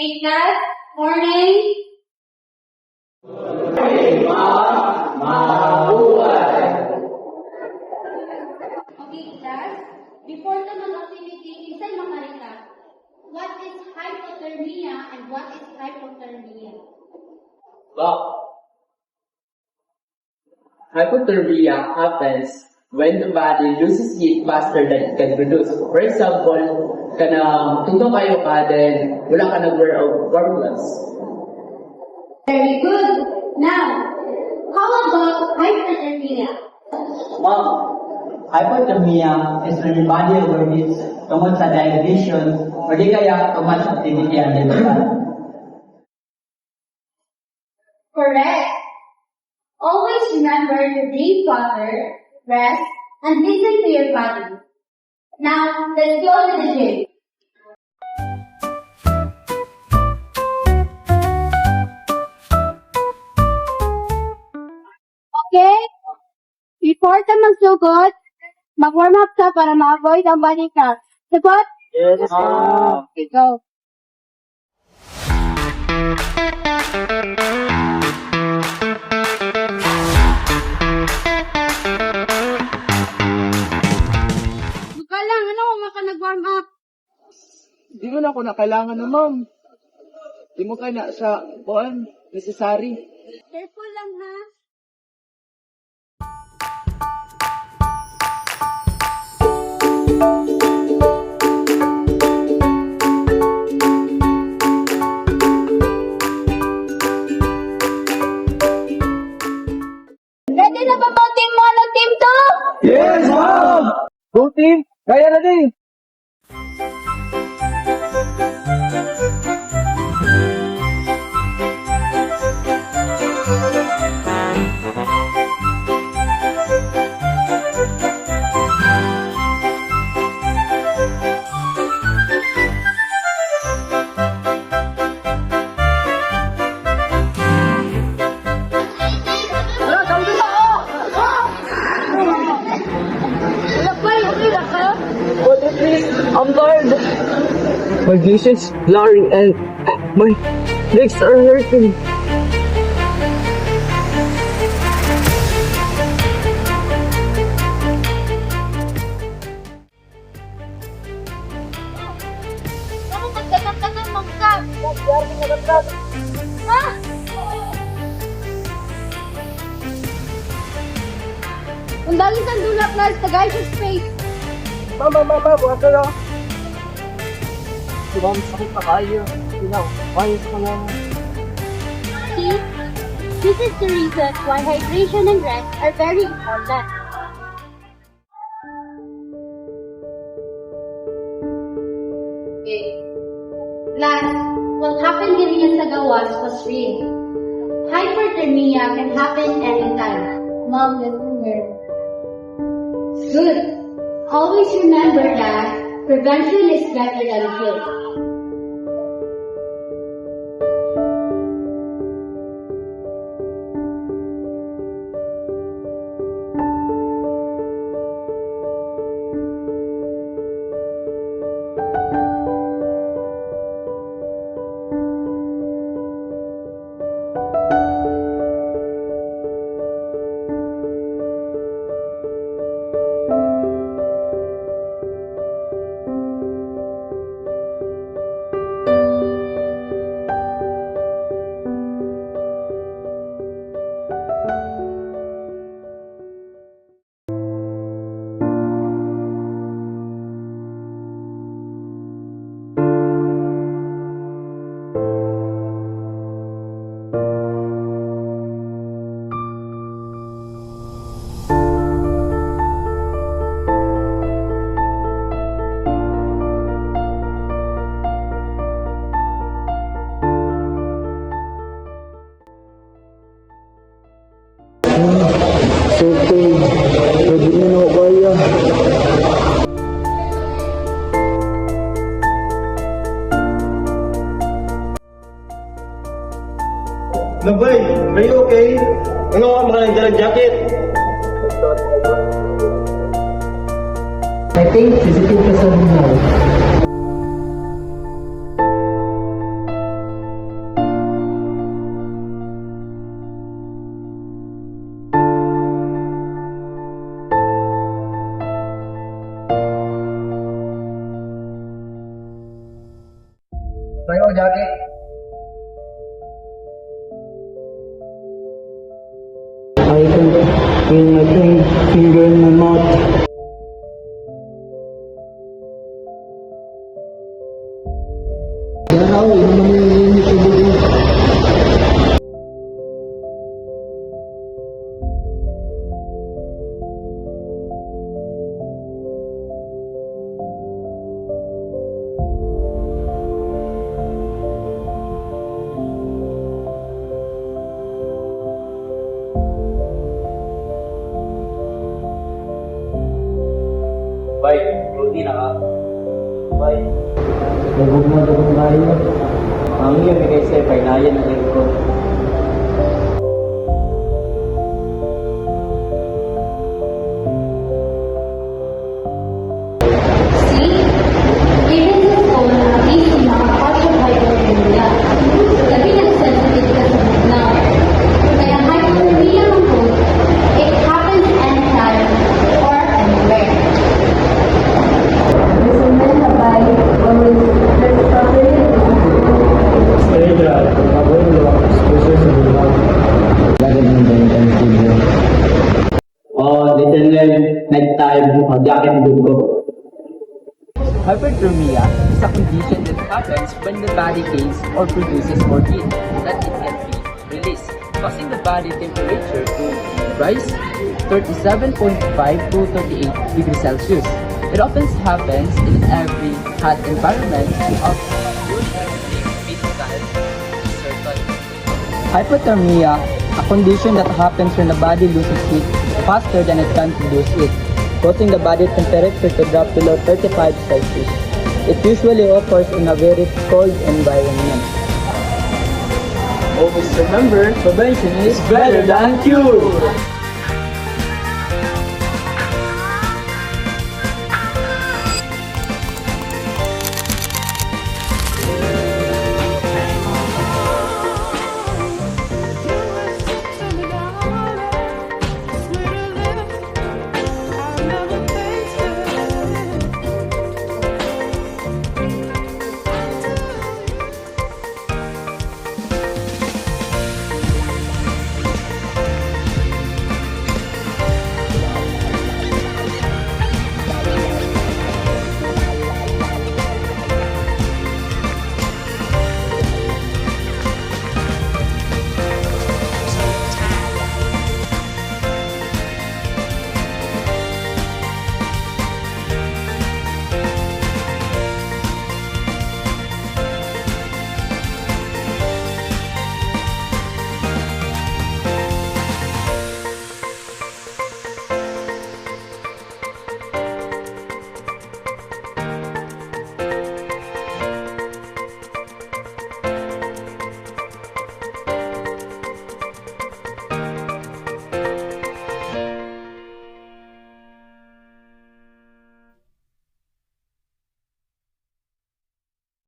Hey class, morning. Okay class, before the mag-activity, isa'y makarita. What is hypothermia and what is hypothermia? Hypothermia happens when the body loses heat faster than it can produce. For example, tungtong kayo ka, then wala ka nag-wear of garments. Very good. Now, how about hyperthermia? Ma'am, hypothermia is when your body overheats tungkol sa dehydration o di kaya too much activity ang liver. Correct. Always remember to drink water, rest, and listen to your body. Now, let's go to the gym. Okay? Before ka magsugod, mag-warm up ka para ma-avoid ang body cramp. Sagot? Yes, Okay, go. Buka lang, ano ka nag-warm up? Di mo na ako na kailangan na, ma'am. Di mo kaya na sa buwan, necessary. Careful lang ha. Ready na ba mga team 1 at team 2? Yes, ma'am! Go team! Kaya na din! I'm tired. My vision's blurry and my legs are hurting. Ano magdagat-dagat magkap? Ha? Ang dali kang dulap na sa guys space. Mama, buwan ka lang. Ma'am, sakit na kayo. Ayos ko lang. See, this is the reason why hydration and rest are very important. Okay. Last, what happened during sa gawas was real. Hyperthermia can happen anytime. Mom, listen here. Good. Always remember that prevention is better than cure. Okay. Pwede mo na kaya. Nabay, are you okay? Ano ka mga nagdalang jacket? I think sensitive ka sa mga. Jacket. I can feel my finger in my mouth. Bay, ruti na ka. Bay. Lagog na tayo. Ang iya bigay sa'yo, painayan ang ko. See? Even the phone is not occupied by media. Labi ng sensitive ka sa now. Kaya hypothermia ng phone, it happens anytime or anywhere. Resulta sa body or respiratory Stay dry. Mabulo. Exposure sa buwan. Oh, little nighttime jacket din ko. Hyperthermia is a condition that happens when the body gains or produces more heat that it can be released, causing the body temperature to rise 37.5 to 38 degrees Celsius. It often happens in every hot environment of physical circle. Hypothermia, a condition that happens when the body loses heat faster than it can produce it, causing the body temperature to drop below 35 Celsius. It usually occurs in a very cold environment. Always remember, prevention is better than cure.